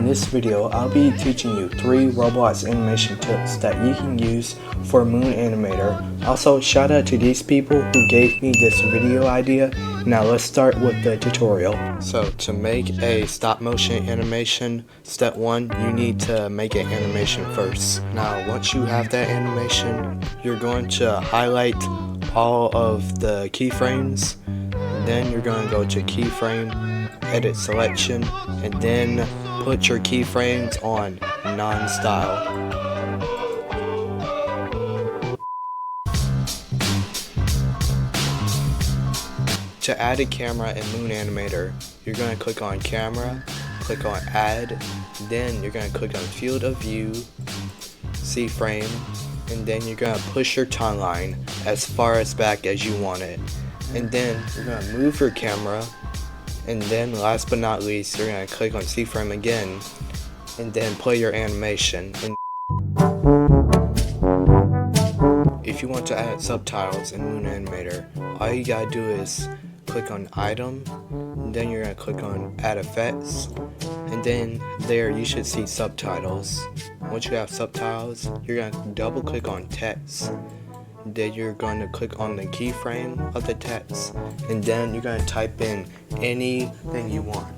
In this video, I'll be teaching you 3 Roblox animation tips that you can use for Moon Animator. Also, shout out to these people who gave me this video idea. Now let's start with the tutorial. So to make a stop motion animation, step 1, you need to make an animation first. Now once you have that animation, you're going to highlight all of the keyframes. Then you're going to go to keyframe, edit selection, and then put your keyframes on non-style. To add a camera in Moon Animator, you're going to click on camera, click on add, then you're going to click on field of view, C frame, and then you're going to push your timeline as far as back as you want it. And then you're going to move your camera, and then last but not least, you're going to click on C frame again, and then play your animation. And if you want to add subtitles in Moon Animator, all you gotta do is click on item, and then you're going to click on add effects, and then there you should see subtitles. Once you have subtitles, you're going to double click on text. Then you're going to click on the keyframe of the text, and then you're going to type in anything you want.